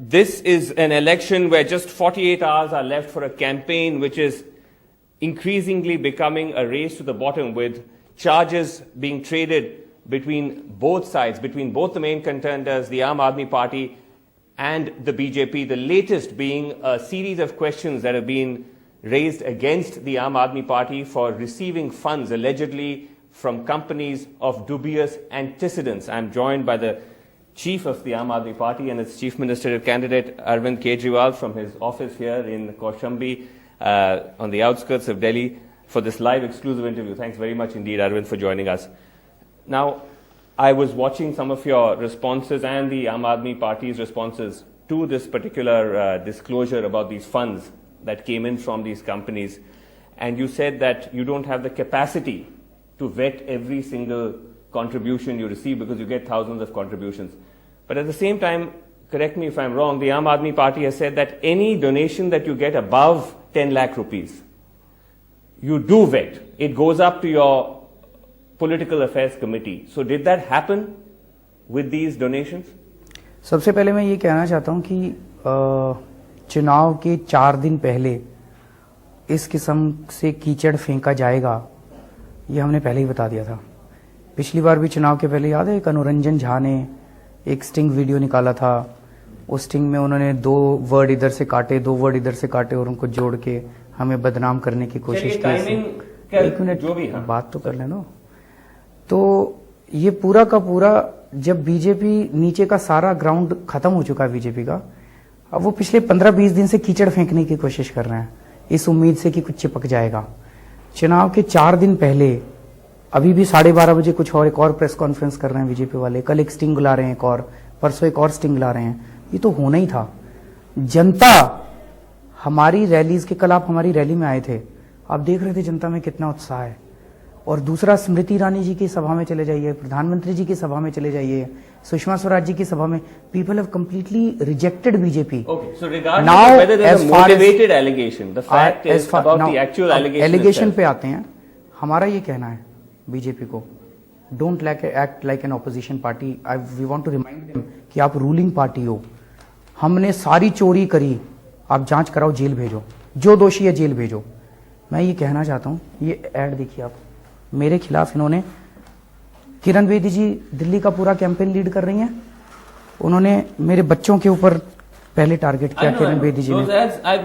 this is an election where just 48 hours are left for a campaign which is increasingly becoming a race to the bottom, with charges being traded between both sides, between both the main contenders, the Aam Aadmi Party and the BJP, the latest being a series of questions that have been raised against the Aam Aadmi Party for receiving funds allegedly from companies of dubious antecedents. I'm joined by the chief of the Aam Aadmi Party and its chief ministerial candidate, Arvind Kejriwal, from his office here in Kaushambi on the outskirts of Delhi for this live exclusive interview. Thanks very much indeed, Arvind, for joining us. Now, I was watching some of your responses and the Aam Aadmi Party's responses to this particular disclosure about these funds that came in from these companies, and you said that you don't have the capacity to vet every single contribution you receive because you get thousands of contributions. But at the same time, correct me if I'm wrong, the Aam Aadmi Party has said that any donation that you get above 10 lakh rupees, you do vet. It goes up to your political affairs committee. So did that happen with these donations? सबसे पहले मैं ये कहना चाहता हूं कि चुनाव के 4 दिन पहले इस किस्म से कीचड़ फेंका जाएगा, ये हमने पहले ही बता दिया था। पिछली बार भी चुनाव के पहले याद है, एक अनुरंजन झा ने एक स्टिंग वीडियो निकाला था। उस स्टिंग में उन्होंने 2 वर्ड इधर से काटे, 2 वर्ड इधर से काटे और उनको जोड़ के हमें बदनाम करने की कोशिश की। एक मिनट बात तो कर लेना। तो ये पूरा का पूरा, जब बीजेपी नीचे का सारा ग्राउंड खत्म हो चुका है बीजेपी का, अब वो पिछले 15-20 दिन से कीचड़ फेंकने की कोशिश कर रहे हैं इस उम्मीद से कि कुछ चिपक जाएगा। चुनाव के 4 दिन पहले अभी भी 12:30 बजे कुछ और एक और प्रेस कॉन्फ्रेंस कर रहे हैं बीजेपी वाले, कल एक स्टिंग ला रहे हैं, एक और परसों एक और स्टिंग ला रहे हैं। ये तो होना ही था। जनता हमारी रैलीज के, कल आप हमारी रैली में आए थे, आप देख रहे थे जनता में कितना उत्साह है। और दूसरा, स्मृति ईरानी जी की सभा में चले जाइए, प्रधानमंत्री जी की सभा में चले जाइए, सुषमा स्वराज जी की सभा में, people have completely rejected BJP. Allegation पे आते हैं, हमारा ये कहना है बीजेपी को, don't act like an opposition party. We want to remind them कि आप रूलिंग पार्टी हो। हमने सारी चोरी करी, आप जांच कराओ, जेल भेजो, जो दोषी है जेल भेजो। मैं ये कहना चाहता हूं, ये ऐड देखिए आप, मेरे खिलाफ इन्होंने, किरण बेदी जी दिल्ली का पूरा कैंपेन लीड कर रही हैं, उन्होंने मेरे बच्चों के ऊपर पहले टारगेट किया। किरण बेदी जी ने I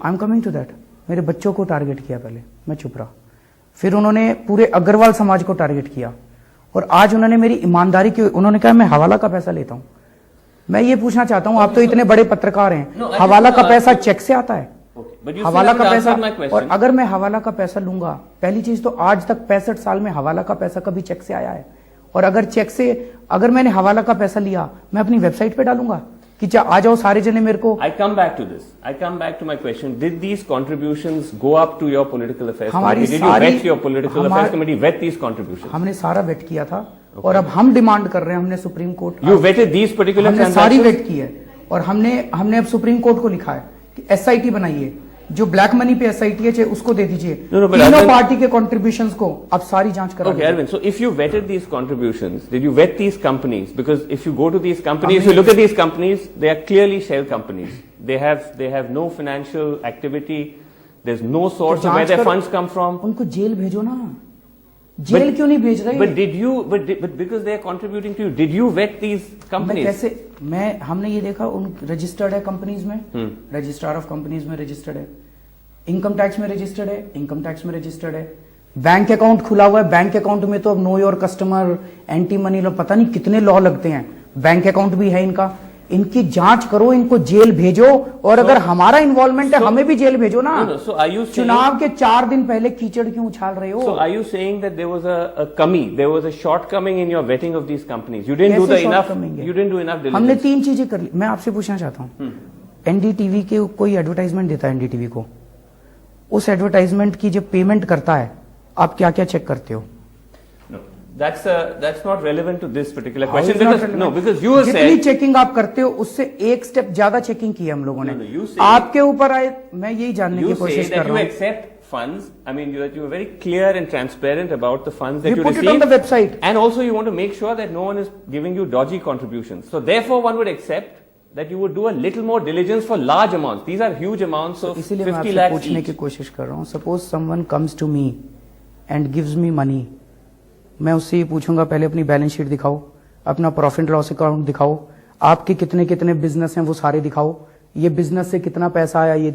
am coming to that, मेरे बच्चों को टारगेट किया पहले, मैं चुप रहा। फिर उन्होंने पूरे अग्रवाल समाज को टारगेट किया, और आज उन्होंने मेरी ईमानदारी की, उन्होंने कहा मैं हवाला का पैसा लेता हूं। मैं ये पूछना चाहता हूं, आप तो इतने बड़े पत्रकार हैं, हवाला का पैसा चेक से आता है? हवाला का पैसा, और अगर मैं हवाला का पैसा लूंगा, पहली चीज तो आज तक 65 साल में हवाला का पैसा कभी चेक से आया है? और अगर चेक से, अगर मैंने हवाला का पैसा लिया, मैं अपनी वेबसाइट पे डालूंगा कि आ जाओ सारे जने मेरे को। I come back to this. I come back to my question. Did these contributions go up to your political affairs committee? Did you vet your political affairs committee vet these contributions? हमने सारा wait किया था, और अब हम demand कर रहे हैं, हमने supreme court, You vetted these particular transactions? हमने सारी वेट की है, और हमने अब सुप्रीम कोर्ट को लिखा है कि SIT बनाइए, जो ब्लैक मनी पे SIT है उसको दे दीजिए, तीनों पार्टी के कंट्रीब्यूशंस को अब सारी जांच करा। Okay, Arvind, so if you vetted these contributions, did you vet these companies? Because if you go to these companies, if you look at these companies, they are clearly shell companies. They have no financial activity. There's no source of where their funds come from. उनको jail भेजो ना, jail क्यों नहीं भेज रहे? But did you? But because they are contributing to you, did you vet these companies? हमने ये देखा, उन रजिस्टर्ड है कंपनीज में, रजिस्ट्रार ऑफ कंपनीज में रजिस्टर्ड है, इनकम टैक्स में रजिस्टर्ड है, इनकम टैक्स में रजिस्टर्ड है, बैंक अकाउंट खुला हुआ है। बैंक अकाउंट में तो अब know your customer, anti money law, पता नहीं कितने लॉ लगते हैं। बैंक अकाउंट भी है इनका, इनकी जांच करो, इनको जेल भेजो, और अगर हमारा इन्वॉल्वमेंट है, हमें भी जेल भेजो ना। चुनाव के 4 दिन पहले कीचड़ क्यों उछाल रहे हो? So are you saying that there was a kami, there was a shortcoming in your vetting of these companies? You didn't do enough diligence. हमने 3 चीजें कर ली। मैं आपसे पूछना चाहता हूँ, एनडीटीवी के कोई एडवर्टाइजमेंट देता है एनडीटीवी को, उस एडवर्टाइजमेंट की जब पेमेंट करता है, आप क्या क्या चेक करते हो? That's not relevant to this particular How question is not because relevant? no, because you जितनी said चेकिंग आप करते हो उससे एक स्टेप ज्यादा चेकिंग की है हम लोगों ने। No, you say- आपके ऊपर आए, मैं यही जानने you की say कोशिश कर that you रहा हूँ। accept funds. I mean, that you are very clear and transparent about the funds that We you put it receive. on the website. And also you want to make sure that no one is giving you dodgy contributions. So therefore one would accept that you would do a little more diligence for large amounts. These are huge amounts of इसीलिए मैं 50 आपसे lakhs पूछने each. की कोशिश कर रहा हूँ। Suppose someone comes to me and gives me money, मैं उससे ये पूछूंगा पहले अपनी बैलेंस शीट दिखाओ, अपना प्रॉफिट लॉस अकाउंट दिखाओ, आपके कितने कितने बिजनेस हैं वो सारे दिखाओ, ये बिजनेस से कितना पैसा आया ये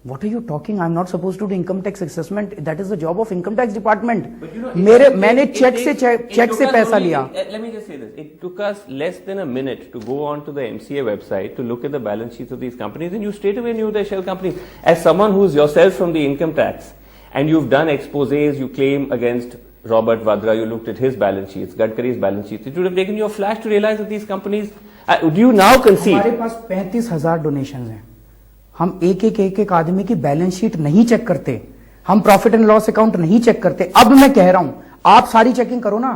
what are you talking? I am not suppose to do income tax assessment, that is the job of income tax department. मैंने चेक से पैसा लिया। Let me just say this. It took us less than a minute to go on to the MCA website to look at the balance sheets of these companies, and you straight away knew they're shell companies. As someone who's yourself from the income tax, and you've done exposés, you claim against Robert Vadra, you looked at his balance sheets, Gadkari's balance sheets. It would have taken you a flash to realize that these companies. Do you now concede? हमारे पास 35,000 donation हैं। हम एक आदमी की balance sheet नहीं check करते, हम profit and loss account नहीं चेक करते। अब मैं कह रहा हूं आप सारी चेकिंग करो ना,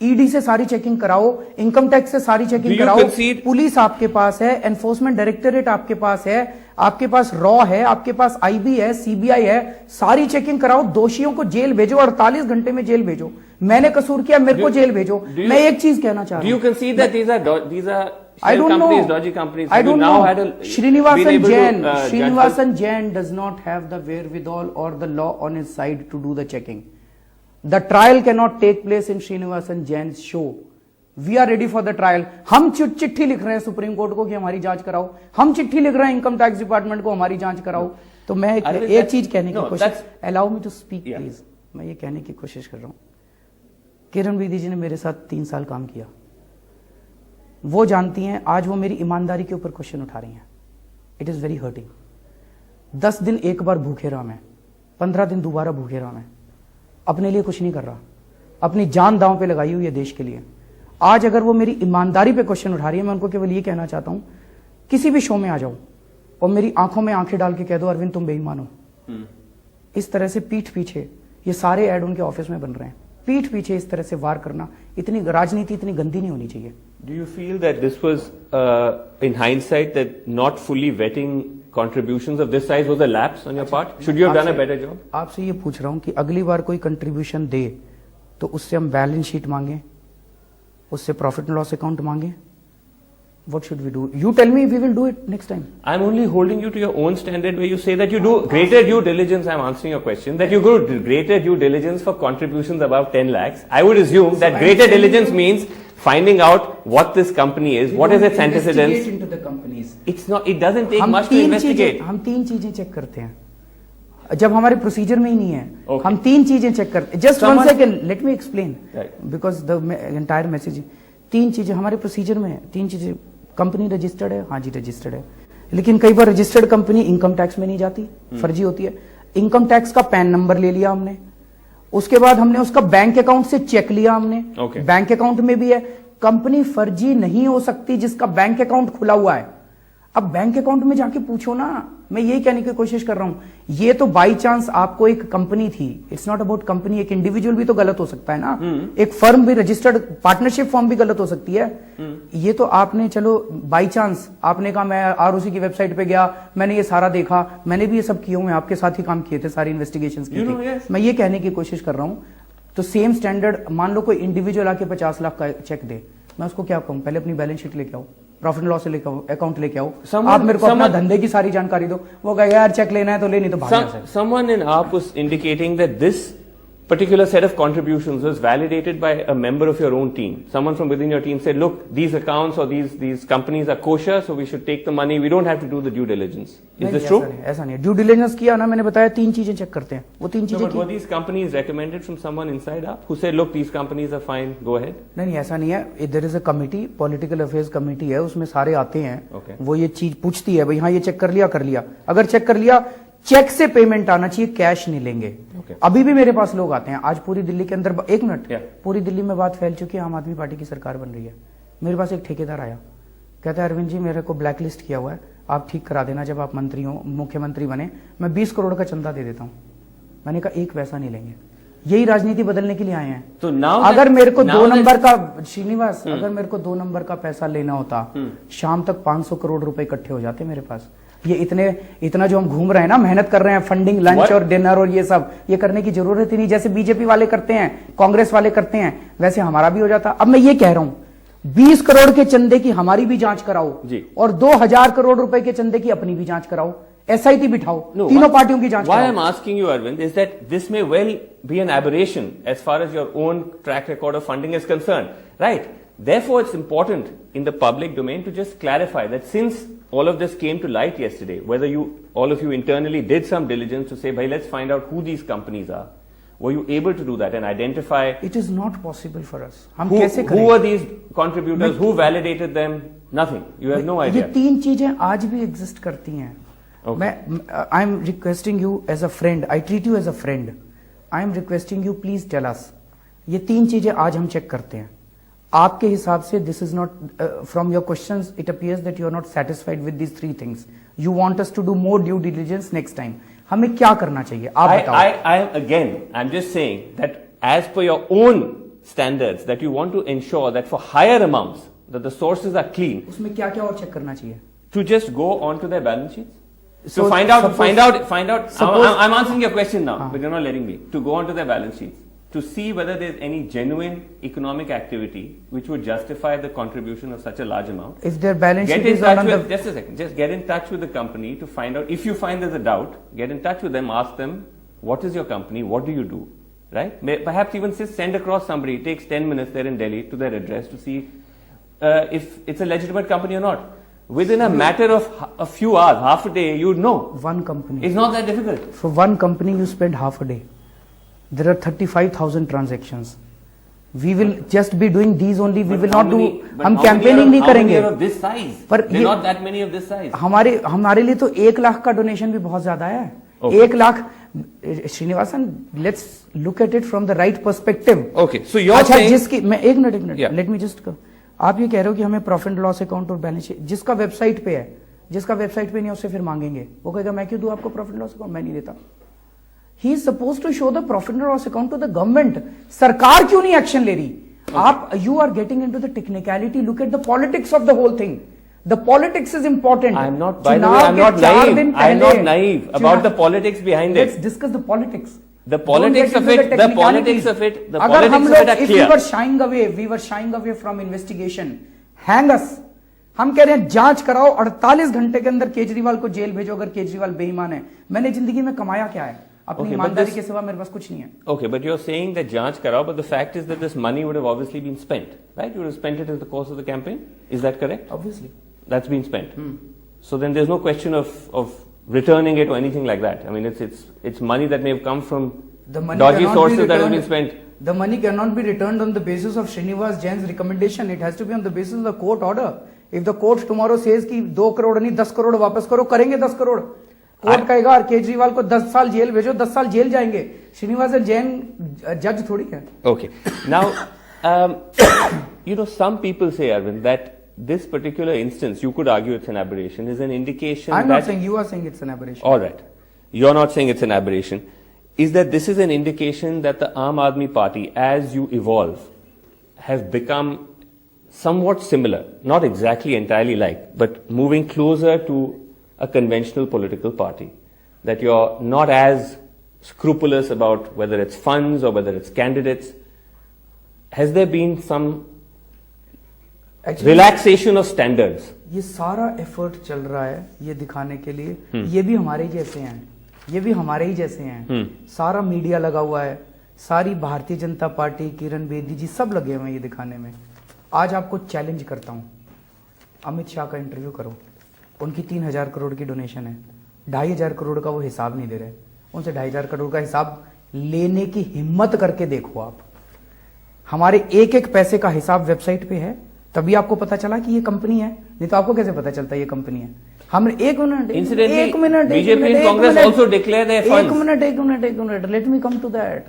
ईडी से सारी चेकिंग कराओ, इनकम टैक्स से सारी चेकिंग कराओ, पुलिस आपके पास है, एनफोर्समेंट डायरेक्टरेट आपके पास है, आपके पास रॉ है, आपके पास आईबी है, सीबीआई है, सारी चेकिंग कराओ, दोषियों को जेल भेजो, 48 घंटे में जेल भेजो। मैंने कसूर किया, मेरे को जेल भेजो। मैं एक चीज कहना चाह रहा हूं। Do you concede that these are I don't companies, know. dodgy companies? I Have you don't now know. had a- Srinivasan been able to, Jain, judge Srinivasan Jain does not have the wherewithal or the law on his side to do the checking. The trial cannot take place in Srinivasan Jain's show. We are ready for the trial. हम चिट्ठी लिख रहे हैं supreme court को कि हमारी जांच कराओ, हम चिट्ठी लिख रहे हैं इनकम टैक्स डिपार्टमेंट को हमारी जांच कराओ। तो मैं एक चीज कहने की कोशिश, allow me to speak please, मैं ये कहने की कोशिश कर रहा हूं। किरण बेदी जी ने मेरे साथ 3 साल काम किया, वो जानती हैं आज वो मेरी ईमानदारी के ऊपर क्वेश्चन उठा रही हैं। It is very hurting. 10 दिन एक बार भूखे रहा मैं, 15 दिन दोबारा भूखे रहा मैं, अपने लिए कुछ नहीं कर रहा, अपनी जान दांव पे लगाई हुई है देश के लिए। आज अगर वो मेरी ईमानदारी पे क्वेश्चन उठा रही है, मैं उनको केवल ये कहना चाहता हूं, किसी भी शो में आ जाओ और मेरी आंखों में आंखें डाल के कह दो अरविंद तुम बेईमान हो। इस तरह से पीठ पीछे ये सारे ऐड उनके ऑफिस में बन रहे हैं, पीठ पीछे इस तरह से वार करना, इतनी राजनीति इतनी गंदी नहीं होनी चाहिए। Do you feel that this was, in hindsight, that not fully vetting contributions of this size was a lapse on your part? Should you have done a better job? आपसे ये पूछ रहा हूं कि अगली बार कोई कंट्रीब्यूशन दे तो उससे हम बैलेंस शीट मांगे, उससे प्रॉफिट एंड लॉस अकाउंट मांगे। What should we do? You tell me, we will do it next time. I'm only holding you to your own standard where you say that you do greater due diligence. I'm answering your question that you go to greater due diligence for contributions above 10 lakhs. I would assume that greater diligence means finding out what this company is, what is its antecedents. Into the companies. It's not. It doesn't take much to investigate. हम 3 चीजें check करते हैं जब हमारे procedure में ही नहीं है। Okay. हम 3 चीजें चेक करते हैं। Just one second, let me explain, Right. Because the entire message. 3 चीजें हमारे प्रोसीजर में है। 3 चीजें, कंपनी रजिस्टर्ड है, हाँ जी रजिस्टर्ड है, लेकिन कई बार रजिस्टर्ड कंपनी इनकम टैक्स में नहीं जाती, फर्जी होती है। इनकम टैक्स का पैन नंबर ले लिया हमने, उसके बाद हमने उसका बैंक अकाउंट से चेक लिया हमने, Okay. बैंक अकाउंट में भी है। कंपनी फर्जी नहीं हो सकती जिसका बैंक अकाउंट खुला हुआ है। अब बैंक अकाउंट में जाके पूछो ना, मैं यही कहने की कोशिश कर रहा हूं। ये तो बाई चांस आपको एक कंपनी थी, इट्स नॉट अबाउट कंपनी। एक इंडिविजुअल भी तो गलत हो सकता है ना, एक फर्म भी, रजिस्टर्ड पार्टनरशिप फर्म भी गलत हो सकती है। ये तो आपने चलो बाई चांस आपने कहा मैं आरओसी की वेबसाइट पे गया, मैंने ये सारा देखा, मैंने भी ये सब किए हुए, आपके साथ ही काम किए थे, सारी इन्वेस्टिगेशन की थी। मैं ये कहने की कोशिश कर रहा हूं, तो सेम स्टैंडर्ड, मान लो कोई इंडिविजुअल आके 50 लाख का चेक दे, मैं उसको क्या कहूं, पहले अपनी बैलेंस शीट लेके आओ, प्रॉफिट एंड लॉस लेके आओ, अकाउंट लेके आओ, आप मेरे को अपना धंधे की सारी जानकारी दो। वो कहेगा यार चेक लेना है तो ले, नहीं तो भाग से। Someone in AAP was indicating that this particular set of contributions was validated by a member of your own team. Someone from within your team said, look, these accounts or these companies are kosher, so we should take the money. We don't have to do the due diligence. Is this true? ऐसा नहीं है। Due diligence किया ना, मैंने बताया 3 चीजें check करते हैं, वो 3 No, चीजें but were these companies recommended from someone inside AAP who said, look, these companies are fine, go ahead? नहीं, ऐसा नहीं है। There is a committee, political affairs committee है, उसमें सारे आते हैं। Okay. वो ये चीज पूछती है, भाई हाँ ये चेक कर लिया, कर लिया। अगर चेक कर लिया, चेक से पेमेंट आना चाहिए, कैश नहीं लेंगे। Okay. अभी भी मेरे पास लोग आते हैं। आज पूरी दिल्ली के अंदर, 1 मिनट, Yeah. पूरी दिल्ली में बात फैल चुकी है, आम आदमी पार्टी की सरकार बन रही है। मेरे पास एक ठेकेदार आया, कहता है अरविंद जी मेरे को ब्लैक लिस्ट किया हुआ है, आप ठीक करा देना, जब आप मंत्री हो, मुख्यमंत्री बने, मैं 20 करोड़ का चंदा दे देता हूं। मैंने कहा 1 पैसा नहीं लेंगे। यही राजनीति बदलने के लिए आए हैं। तो नाउ अगर मेरे को 2 नंबर का श्रीनिवास, अगर मेरे को 2 नंबर का पैसा लेना होता, शाम तक 500 करोड़ रुपए इकट्ठे हो जाते मेरे पास। ये इतना जो हम घूम रहे हैं ना, मेहनत कर रहे हैं, फंडिंग, लंच और डिनर और ये सब, ये करने की जरूरत ही नहीं। जैसे बीजेपी वाले करते हैं, कांग्रेस वाले करते हैं, वैसे हमारा भी हो जाता। अब मैं ये कह रहा हूं, 20 करोड़ के चंदे की हमारी भी जांच कराओ जी, और 2000 करोड़ रुपए के चंदे की अपनी भी जांच कराओ, SIT बिठाओ, तीनों पार्टियों की जांच Why कराओ। I'm asking you, Arvind, is that this may well be an aberration as far as your own track record of funding is concerned, right? Therefore, it's important in the public domain to just clarify that since all of this came to light yesterday, whether all of you internally did some diligence to say, bhai, let's find out who these companies are. Were you able to do that and identify? It is not possible for us. हम कैसे करें? Who were these contributors? Who validated them? Nothing. You have no idea. ये 3 चीजें आज भी exist करती हैं। Okay. I am requesting you as a friend, I treat you as a friend, I am requesting you please tell us. ये 3 चीजें आज हम चेक करते हैं। आपके हिसाब से this is not, from your questions it appears that you are not satisfied with these 3 things. You want us to do more due diligence next time. हमें क्या करना चाहिए आप बताओ। I'm just saying that as per your own standards that you want to ensure that for higher amounts that the sources are clean. उसमें क्या क्या और चेक करना चाहिए? To just go onto their balance sheets. So To find out. suppose- I'm answering your question now, but you're not letting me. To go onto their balance sheets, to see whether there's any genuine economic activity which would justify the contribution of such a large amount. If their balance Get sheet in is touch on with, the, just a second, just get in touch with the company to find out. If you find there's a doubt, get in touch with them, ask them, what is your company, what do you do, right? Perhaps even send across somebody, it takes 10 minutes there in Delhi to their address to see if it's a legitimate company or not. Within a matter of a few hours, half a day, you'd know. one company, It's not that difficult. for one company you spend half a day. There are 35,000 transactions. We will just be doing these only. We will not do. हम campaigning नहीं करेंगे। Of this size, पर there ये- are not that many of this size. हमारे लिए तो 1 लाख का donation भी बहुत ज्यादा है। Okay. 1 lakh, Srinivasan, let's look at it from the right perspective. Okay, so you're अच्छा, saying जिसकी मैं एक minute Yeah. Let me just, आप ये कह रहे हो कि हमें प्रॉफिट एंड लॉस अकाउंट और बैलेंस शीट, जिसका वेबसाइट पे है, जिसका वेबसाइट पे नहीं है उससे फिर मांगेंगे, वो कहेगा मैं क्यों दूं आपको प्रॉफिट एंड लॉस अकाउंट, मैं नहीं देता। He is suppose to show the profit and loss account to the government. सरकार क्यों नहीं एक्शन ले रही? आप, you are getting into the technicality, look at the politics of the whole thing. The politics is important. I'm not, by the way, I'm not naive. I'm not naive about the politics behind Let's it. discuss the politics. The politics Don't of get it, into the politics of it, the अगर हम politics of it लोग, are if we clear. were shying away from investigation, hang us. हम कह रहे हैं जांच कराओ, 48 घंटे के अंदर केजरीवाल को जेल भेजो अगर केजरीवाल बेईमान है। मैंने जिंदगी में कमाया क्या है? अपनी Okay, but ईमानदारी this- के सिवा मेरे पास कुछ नहीं है। Okay, but you're saying that janch karao, but the fact is that this money would have obviously been spent, right? You would have spent it in the course of the campaign. Is that correct? Obviously. That's been spent. So then there's no question of returning it or anything like that. I mean, it's money that may have come from The money dodgy cannot be sources that have returned- been spent. The money cannot be returned on the basis of Srinivas Jain's recommendation. It has to be on the basis of the court order. If the court tomorrow says कि 2 करोड़ नहीं 10 करोड़ वापस करो, करेंगे 10 crore. Court कहेगा और केजरीवाल को 10 साल jail भेजो, 10 साल जेल जाएंगे। श्रीनिवास जैन जज थोड़ी है। Okay. Now, some people say, Arvind, that this particular instance, you could argue it's an aberration, is an indication I'm that... not saying, you are saying it's an aberration. All right. You're not saying it's an aberration. Is that this is an indication that the Aam Aadmi Party, as you evolve, have become somewhat similar, not exactly entirely like, but moving closer to a conventional political party. That you're not as scrupulous about whether it's funds or whether it's candidates. Has there been some Actually, relaxation of standards? ये सारा effort चल रहा है ये दिखाने के लिए, ये भी हमारे ही जैसे हैं, ये भी हमारे ही जैसे हैं। सारा मीडिया लगा हुआ है, सारी भारतीय जनता पार्टी, किरण बेदी जी सब लगे हुए हैं ये दिखाने में। आज आपको चैलेंज करता हूं, अमित शाह का इंटरव्यू करो, उनकी 3,000 करोड़ की डोनेशन है, 2,500 करोड़ का वो हिसाब नहीं दे रहे, उनसे 2,500 करोड़ का हिसाब लेने की हिम्मत करके देखो आप। हमारे एक एक पैसे का हिसाब वेबसाइट पे है, तभी आपको पता चला कि ये कंपनी है, नहीं तो आपको कैसे पता चलता है ये कंपनी है? हम एक minute BJP and Congress also declare their funds. एक minute let me come to that.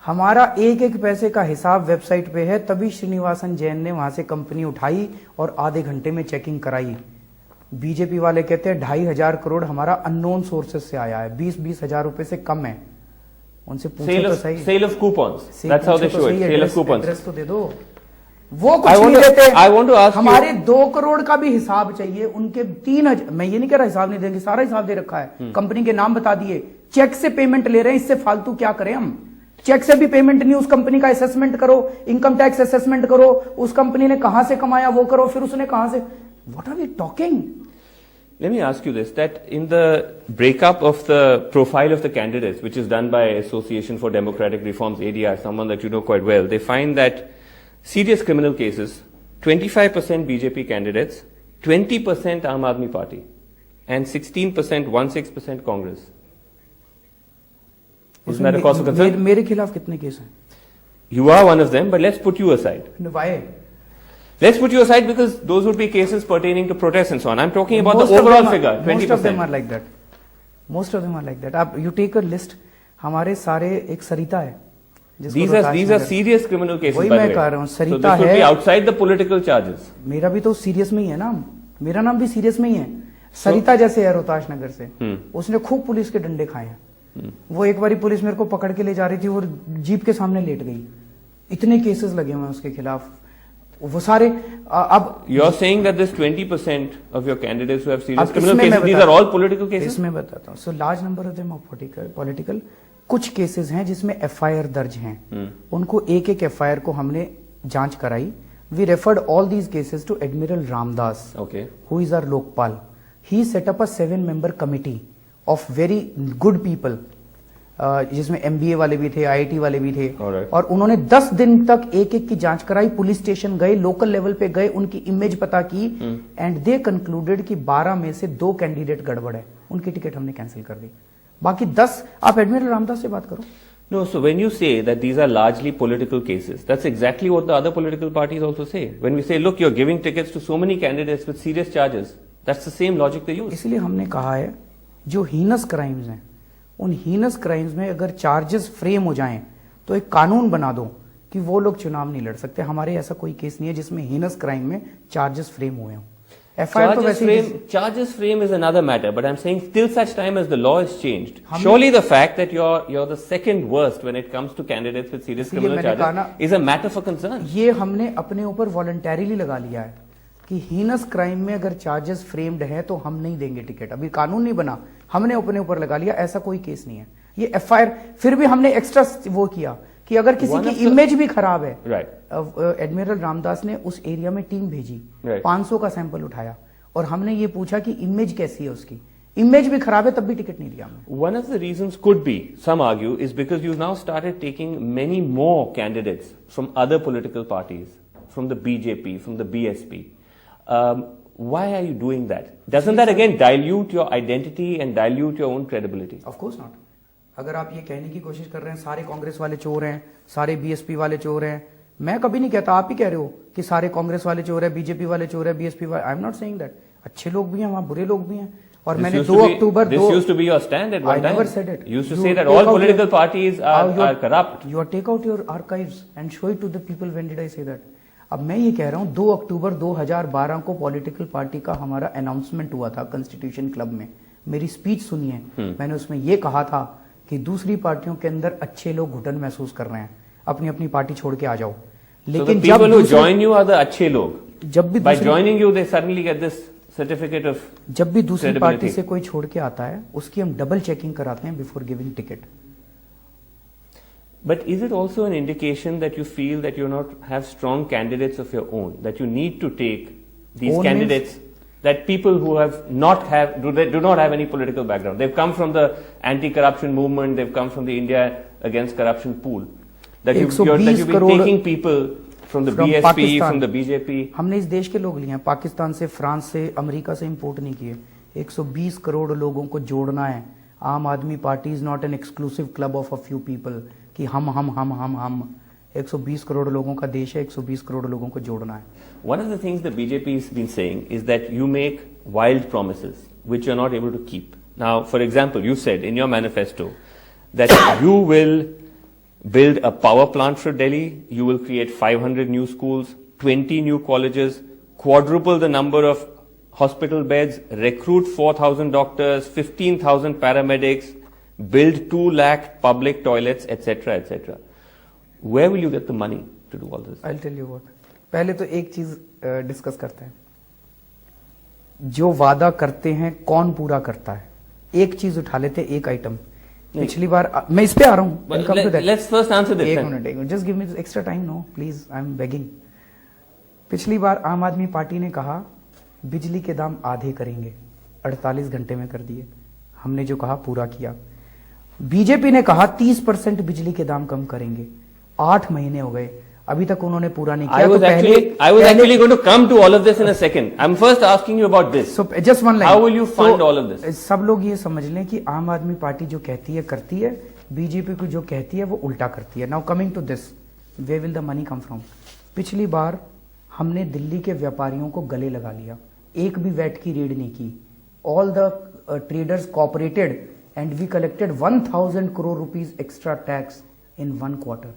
हमारा एक एक पैसे का हिसाब वेबसाइट पे है, तभी श्रीनिवासन जैन ने वहां से कंपनी उठाई और आधे घंटे में चेकिंग कराई। बीजेपी वाले कहते हैं 2,500 करोड़ हमारा अननोन सोर्सेस से आया है, 20-20 हजार रुपए से कम है। उनसे पूछो तो सही। Sale of coupons. से That's how they पूछो show तो it. सही, Sale of coupons. एड्रेस तो दे दो। वो कुछ I want नहीं to- देते। I want to ask हमारे 2 करोड़ का भी हिसाब चाहिए, उनके 3,000, मैं ये नहीं कह रहा हिसाब नहीं देंगे, सारा हिसाब दे रखा है, कंपनी के नाम बता दिए, चेक से पेमेंट ले रहे हैं, इससे फालतू क्या करें हम? चेक से भी पेमेंट नहीं, उस कंपनी का असेसमेंट करो, इनकम टैक्स असेसमेंट करो, उस कंपनी ने कहां से कमाया वो करो, फिर उसने कहां से, what are we talking? Let me ask you this, that in the breakup of the profile of the candidates, which is done by Association for Democratic Reforms, ADR, someone that you know quite well, they find that serious criminal cases, 25% BJP candidates, 20% Aam Aadmi Party, and 16%, 16% Congress. Isn't that a cause for concern? मेरे खिलाफ कितने case हैं? You are one of them, but let's put you aside. Why? Let's put you aside because those would be cases pertaining to protests and so on. I'm talking about the overall figure, 20%. Most of them are like that. Most of them are like that. आप you take a list, हमारे सारे एक सरिता है. जिसको These Rohtas are Nagar- serious criminal cases, वही by the मैं way. कह रहा हूँ, So Sarita this would be है। outside the political charges. मेरा भी तो सीरियस में ही है नाम, मेरा नाम भी सीरियस में ही है। सरिता जैसे है रोहतास नगर से, उसने खूब पुलिस के डंडे खाए हैं। वो एक बारी पुलिस मेरे को पकड़ के ले जा रही थी और जीप के सामने लेट गई। इतने केसेस लगे हुए हैं उसके खिलाफ, वो सारे अब You're saying that this 20% of your candidates who have serious अब criminal इसमें मैं cases, these बता- are all political cases? इसमें बताता हूँ। So large number of them are political. कुछ केसेस हैं जिसमें एफआईआर दर्ज हैं, उनको एक एक एफआईआर को हमने जांच कराई। We referred all these cases to admiral Ramdas, Okay. who is our Lokpal. He set up a 7-member committee of very good people, जिसमें MBA वाले भी थे, IIT वाले भी थे, Alright. और उन्होंने 10 दिन तक एक एक की जांच कराई, पुलिस स्टेशन गए, लोकल लेवल पे गए, उनकी इमेज पता की, एंड दे कंक्लूडेड कि 12 में से 2 कैंडिडेट गड़बड़ है, उनकी टिकट हमने कैंसिल कर दी। बाकी 10 आप एडमिरल रामदास से बात करो। No, so when you say that these are largely political cases, that's exactly what the other political parties also say. When we say, look, you're giving tickets to so many candidates with serious charges, that's the same logic they use. इसलिए हमने कहा है जो heinous crimes हैं, उन heinous crimes में अगर charges frame हो जाएं तो एक कानून बना दो कि वो लोग चुनाव नहीं लड़ सकते। हमारे ऐसा कोई केस नहीं है जिसमें हीनस क्राइम में चार्जेस फ्रेम हुए हों। एफआईआर तो वैसे ही Charges frame is another matter, but I'm saying till such time as the law is changed, surely the fact that you're the second worst when it comes to candidates with serious इसलिए criminal मैंने कहा charges is a matter for concern. ये हमने अपने ऊपर voluntarily लगा लिया है कि हीनस क्राइम में अगर चार्जेस फ्रेम्ड है तो हम नहीं देंगे टिकट। अभी कानून नहीं बना, हमने अपने ऊपर लगा लिया, ऐसा कोई केस नहीं है। ये एफआईआर फिर भी हमने एक्स्ट्रा वो किया कि अगर किसी One की of the- इमेज भी खराब है, Right. एडमिरल रामदास ने उस एरिया में टीम भेजी, Right. 500 का सैंपल उठाया और हमने ये पूछा कि इमेज कैसी है उसकी। इमेज भी खराब है तब भी टिकट नहीं दिया हमने। One of the reasons could be, some argue, is because you've now started taking many more candidates from other political parties, from the BJP, from the BSP. Why are you doing that? Doesn't that again dilute your identity and dilute your own credibility? Of course not. अगर आप ये कहने की कोशिश कर रहे हैं सारे कांग्रेस वाले चोर हैं, सारे बीएसपी वाले चोर हैं, मैं कभी नहीं कहता, आप ही कह रहे हो कि सारे कांग्रेस वाले चोर है, बीजेपी वाले चोर है, बीएसपी वाले। आई एम नॉट सेइंग दैट। अच्छे लोग भी हैं वहां, बुरे लोग भी हैं। और मैंने 2 अक्टूबर This used to be your stand at one I time. never said it. You used to You say that take all out political your- parties are corrupt. You take out your archives and show it to the people. When did I say that? अब मैं ये कह रहा हूं 2 अक्टूबर 2012 को political party का हमारा announcement हुआ था कॉन्स्टिट्यूशन क्लब में। मेरी स्पीच सुनिए, मैंने उसमें ये कहा था कि दूसरी पार्टियों के अंदर अच्छे लोग घुटन महसूस कर रहे हैं, अपनी अपनी पार्टी छोड़ के आ जाओ। So the लेकिन people who join you are the अच्छे लोग. जब भी By दूसरी- joining you, they suddenly get this certificate of जब भी दूसरी credibility. पार्टी से कोई छोड़ के आता है उसकी हम डबल चेकिंग कराते हैं before giving ticket. But is it also an indication that you feel that you not have strong candidates of your own, that you need to take these Own candidates, that people who do not have any political background, they've come from the anti-corruption movement, they've come from the India Against Corruption pool, that you've 120 been crore taking people from the from BSP, Pakistan. from the BJP. हमने इस देश के लोग लिए हैं, पाकिस्तान से, France से, America से इंपोर्ट नहीं किए। 120 करोड़ लोगों को जोड़ना है। आम आदमी party is not an exclusive club of a few people कि हम 120 करोड़ लोगों का देश है, 120 करोड़ लोगों को जोड़ना है। One of the things the BJP has been saying is that you make wild promises which you're not able to keep. Now, for example, you said in your manifesto that you will build a power plant for Delhi, you will create 500 new schools, 20 new colleges, quadruple the number of hospital beds, recruit 4,000 doctors, 15,000 paramedics, build 2 lakh public toilets, etc., etc. Where will you get the money to do all this? I'll tell you what. पहले तो एक चीज discuss करते हैं, जो वादा करते हैं कौन पूरा करता है। एक चीज उठा लेते हैं, एक आइटम। पिछली बार मैं इस पे आ रहा हूँ। Let's first answer this. एक minute, just give me extra time. No please, I am begging. पिछली बार आम आदमी पार्टी ने कहा बिजली के दाम आधे करेंगे, 48 घंटे में कर दिए। हमने जो कहा पूरा किया। बीजेपी ने कहा 30% बिजली के दाम कम करेंगे, 8 महीने हो गए, अभी तक उन्होंने पूरा नहीं किया। I was actually going to come to all of this in a second. I'm first asking you about this. So just one line. How will you fund all of this? सब लोग ये समझ लें कि आम आदमी पार्टी जो कहती है करती है, बीजेपी को जो कहती है वो उल्टा करती है। Now coming to this, where will the money come from? पिछली बार हमने दिल्ली के व्यापारियों को गले लगा लिया, एक भी वैट की रेड नहीं की। All the traders cooperated and we collected 1000 crore rupees extra tax in 1 quarter।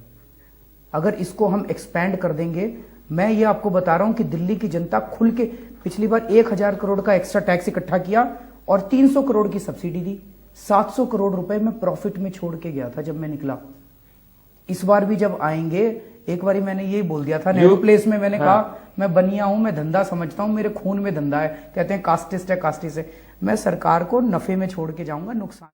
अगर इसको हम एक्सपैंड कर देंगे, मैं ये आपको बता रहा हूं कि दिल्ली की जनता खुल के, पिछली बार 1000 करोड़ का एक्स्ट्रा टैक्स इकट्ठा किया और 300 करोड़ की सब्सिडी दी। 700 करोड़ रुपए में प्रॉफिट में छोड़ के गया था जब मैं निकला। इस बार भी जब आएंगे, एक बारी मैंने यही बोल दिया था नेहरू प्लेस में, मैंने कहा मैं बनिया हूं, मैं धंधा समझता हूं, मेरे खून में धंधा है। कहते हैं कास्टिस्ट है, कास्टिस्ट है। मैं सरकार को नफे में छोड़ के जाऊंगा, नुकसान